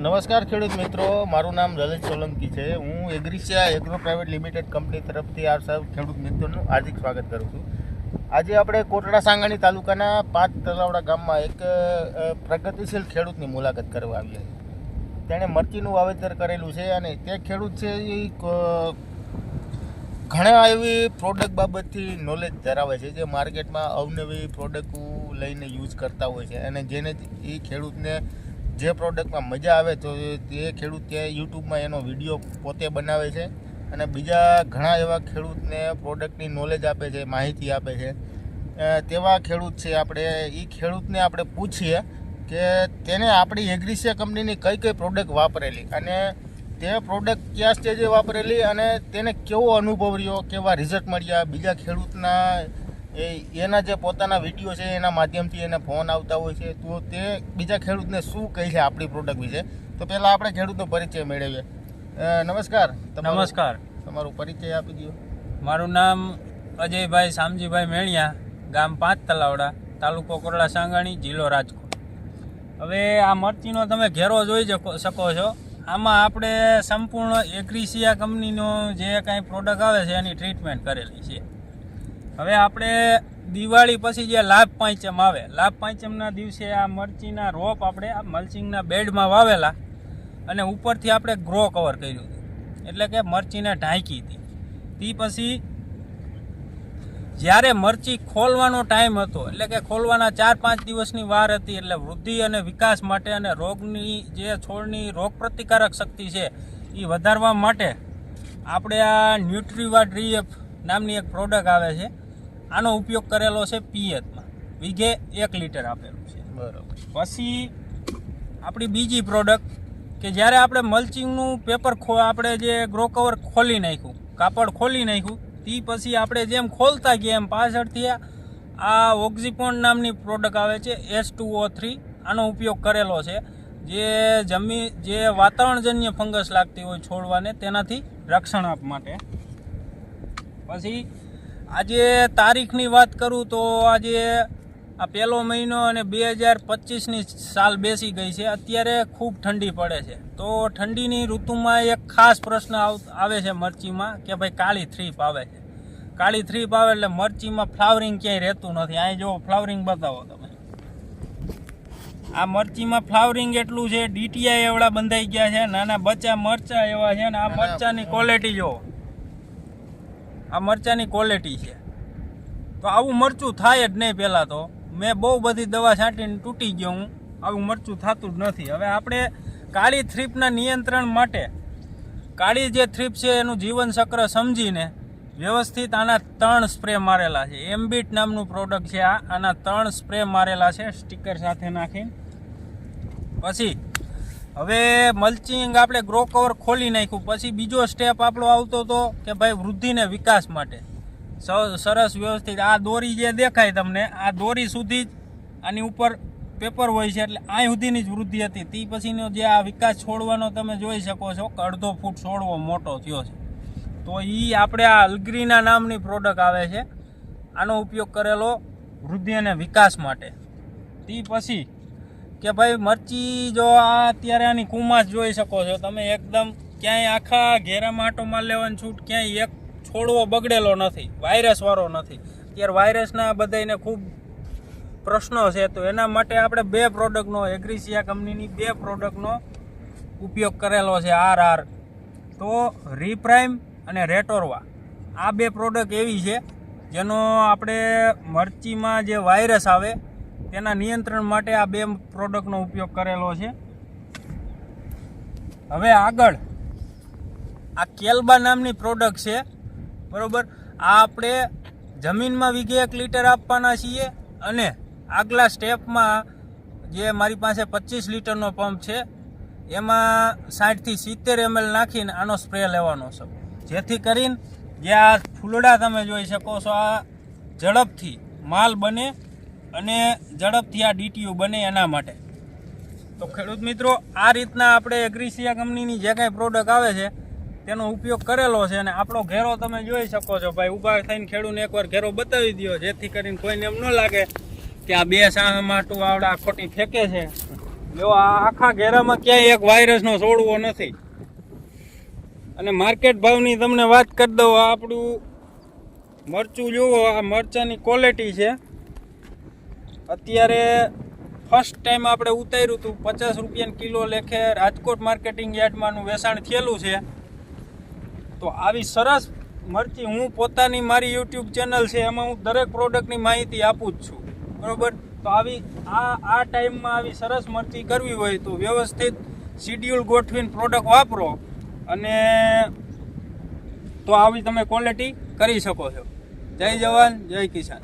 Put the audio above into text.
નમસ્કાર ખેડૂત મિત્રો, મારું નામ લલિત સોલંકી છે. હું એગ્રીસિયા એગ્રો પ્રાઇવેટ લિમિટેડ કંપની તરફથી આપ સૌ ખેડૂત મિત્રોનું હાર્દિક સ્વાગત કરું છું. આજે આપણે કોટડા સાંગાણી તાલુકાના 5 તલાવડા ગામમાં એક પ્રગતિશીલ ખેડૂતની મુલાકાત કરવા આવ્યા છે. તેણે મરચીનું વાવેતર કરેલું છે અને તે ખેડૂત છે એ ઘણા એવી પ્રોડક્ટ બાબતથી નોલેજ ધરાવે છે, જે માર્કેટમાં અવનવી પ્રોડક્ટો લઈને યુઝ કરતા હોય છે અને જેને એ ખેડૂતને જે પ્રોડક્ટમાં મજા આવે તો તે ખેડૂત ત્યાં યુટ્યુબમાં એનો વિડીયો પોતે બનાવે છે અને બીજા ઘણા એવા ખેડૂતને પ્રોડક્ટની નોલેજ આપે છે, માહિતી આપે છે. તેવા ખેડૂત છે આપણે. એ ખેડૂતને આપણે પૂછીએ કે તેને આપણી એગ્રીસિયા કંપનીની કઈ કઈ પ્રોડક્ટ વાપરેલી અને તે પ્રોડક્ટ કયા સ્ટેજે વાપરેલી અને તેને કેવો અનુભવ રહ્યો, કેવા રિઝલ્ટ મળ્યા. બીજા ખેડૂતના એના જે પોતાના વિડીયો છે એના માધ્યમથી એને ફોન આવતા હોય છે, તો તે બીજા ખેડૂતને શું કહે છે આપણી પ્રોડક્ટ વિશે. તો પહેલાં આપણે ખેડૂતનો પરિચય મેળવીએ. નમસ્કાર. નમસ્કાર. તમારો પરિચય આપી દો. મારું નામ અજયભાઈ શામજીભાઈ મેણિયા, ગામ 5 તલાવડા, તાલુકો કોટડા સાંગાણી, જિલ્લો રાજકોટ. હવે આ મરચીનો તમે ઘેરો જોઈ શકો છો. આમાં આપણે સંપૂર્ણ એગ્રીસિયા કંપનીનો જે કાંઈ પ્રોડક્ટ આવે છે એની ટ્રીટમેન્ટ કરેલી છે. હવે આપણે દિવાળી પછી જે લાભ પાંચમ આવે, લાભ પાંચમના દિવસે આ મરચીના રોપ આપણે આ મલ્ચિંગના બેડમાં વાવેલા અને ઉપરથી આપણે ગ્રો કવર કર્યું હતું, એટલે કે મરચીને ઢાંકી હતી. તે પછી જ્યારે મરચી ખોલવાનો ટાઈમ હતો, એટલે કે ખોલવાના 4-5 દિવસની વાર હતી, એટલે વૃદ્ધિ અને વિકાસ માટે અને રોગની જે છોડની રોગ પ્રતિકારક શક્તિ છે એ વધારવા માટે આપણે આ ન્યુટ્રીવા DF નામની એક પ્રોડક્ટ આવે છે, આનો ઉપયોગ કરેલો છે પિયતમાં. વીઘે 1 લીટર આપેલું છે. બરાબર. પછી આપણી બીજી પ્રોડક્ટ કે જ્યારે આપણે મલ્ચિંગનું પેપર આપણે જે ગ્રો કવર ખોલી નાખ્યું, કાપડ ખોલી નાખ્યું, તે પછી આપણે જેમ ખોલતા ગયા એમ પાછળથી આ ઓક્ઝીપોન નામની પ્રોડક્ટ આવે છે H2O3, આનો ઉપયોગ કરેલો છે, જે વાતાવરણજન્ય ફંગસ લાગતી હોય છોડવાને તેનાથી રક્ષણ આપવા માટે. પછી આજે તારીખની વાત કરું તો આજે આ પહેલો મહિનો અને 2025ની સાલ બેસી ગઈ છે. અત્યારે ખૂબ ઠંડી પડે છે, તો ઠંડીની ઋતુમાં એક ખાસ પ્રશ્ન આવે છે મરચીમાં કે ભાઈ કાળી થ્રીપ આવે છે. કાળી થ્રીપ આવે એટલે મરચીમાં ફ્લાવરિંગ ક્યાંય રહેતું નથી. અહીં જો ફ્લાવરિંગ બતાવો તમે. આ મરચીમાં ફ્લાવરિંગ એટલું છે, DTI એવડા બંધાઈ ગયા છે, નાના બચ્ચા મરચા એવા છે. ને આ મરચાની ક્વોલિટી જો, આ મરચાની ક્વોલિટી છે. તો આવું મરચું થાય જ નહીં. પહેલાં તો મેં બહુ બધી દવા છાંટીને તૂટી ગયો હું, આવું મરચું થતું જ નથી. હવે આપણે કાળી થ્રીપના નિયંત્રણ માટે કાળી જે થ્રીપ છે એનું જીવન ચક્ર સમજીને વ્યવસ્થિત આના 3 સ્પ્રે મારેલા છે. એમ્બિટ નામનું પ્રોડક્ટ છે આના 3 સ્પ્રે મારેલા છે સ્ટીકર સાથે નાખીને. પછી હવે મલ્ચિંગ આપણે ગ્રો કવર ખોલી નાખ્યું પછી બીજો સ્ટેપ આપણો આવતો હતો કે ભાઈ વૃદ્ધિને વિકાસ માટે સરસ વ્યવસ્થિત આ દોરી જે દેખાય તમને, આ દોરી સુધી જ આની ઉપર પેપર હોય છે, એટલે આ સુધીની જ વૃદ્ધિ હતી. તે પછીનો જે આ વિકાસ છોડવાનો તમે જોઈ શકો છો કે 1.5 ફૂટ છોડવો મોટો થયો છે. તો એ આપણે આ અલ્ગ્રીના નામની પ્રોડક્ટ આવે છે, આનો ઉપયોગ કરેલો વૃદ્ધિ અને વિકાસ માટે. તે પછી કે ભાઈ મરચી જો આ અત્યારે આની કુમાસ જોઈ શકો છો તમે, એકદમ ક્યાંય આખા ઘેરામાં આટો માર લેવાની છૂટ, ક્યાંય એક છોડવો બગડેલો નથી, વાયરસવાળો નથી. અત્યારે વાયરસના બધાને ખૂબ પ્રશ્નો છે, તો એના માટે આપણે 2 પ્રોડક્ટનો એગ્રીસિયા કંપનીની 2 પ્રોડક્ટનો ઉપયોગ કરેલો છે. RR તો રીપ્રાઇમ અને રેટોરવા, આ 2 પ્રોડક્ટ એવી છે જેનો આપણે મરચીમાં જે વાયરસ આવે તેના નિયંત્રણ માટે આ 2 પ્રોડક્ટનો ઉપયોગ કરેલો છે. હવે આગળ આ કેલ્બા નામની પ્રોડક્ટ છે, બરોબર. આ આપણે જમીનમાં વીઘે 1 લીટર આપવાના છીએ અને આગલા સ્ટેપમાં જે મારી પાસે 25 લીટરનો પંપ છે એમાં 60 થી 70 ml નાખીને આનો સ્પ્રે લેવાનો છે, જેથી કરીને જે આ ફૂલડા તમે જોઈ શકો છો આ ઝડપથી માલ બને અને ઝડપથી આ DTU બને એના માટે. તો ખેડૂત મિત્રો, આ રીતના આપણે એગ્રીસિયા કંપનીની જે કાંઈ પ્રોડક્ટ આવે છે તેનો ઉપયોગ કરેલો છે અને આપણો ઘેરો તમે જોઈ શકો છો. ભાઈ ઊભા થઈને ખેડૂતને એકવાર ઘેરો બતાવી દો, જેથી કરીને કોઈને એમ ન લાગે કે આ 2 સાહ માટું આવડા ખોટી ફેંકે છે. જો આ આખા ઘેરામાં ક્યાંય એક વાયરસનો છોડવો નથી. અને માર્કેટ ભાવની તમને વાત કરી દઉં, આ આપણું મરચું જુઓ, આ મરચાંની ક્વોલિટી છે. અત્યારે ફર્સ્ટ ટાઈમ આપણે ઉતાર્યું હતું 50 રૂપિયાના કિલો લેખે રાજકોટ માર્કેટિંગ યાર્ડમાંનું વેચાણ થયેલું છે. તો આવી સરસ મરચી હું પોતાની મારી યુટ્યુબ ચેનલ છે એમાં હું દરેક પ્રોડક્ટની માહિતી આપું જ છું, બરાબર. તો આવી આ ટાઈમમાં આવી સરસ મરચી કરવી હોય તો વ્યવસ્થિત શિડ્યુલ ગોઠવીને પ્રોડક્ટ વાપરો અને તો આવી તમે ક્વોલિટી કરી શકો છો. જય જવાન જય કિસાન.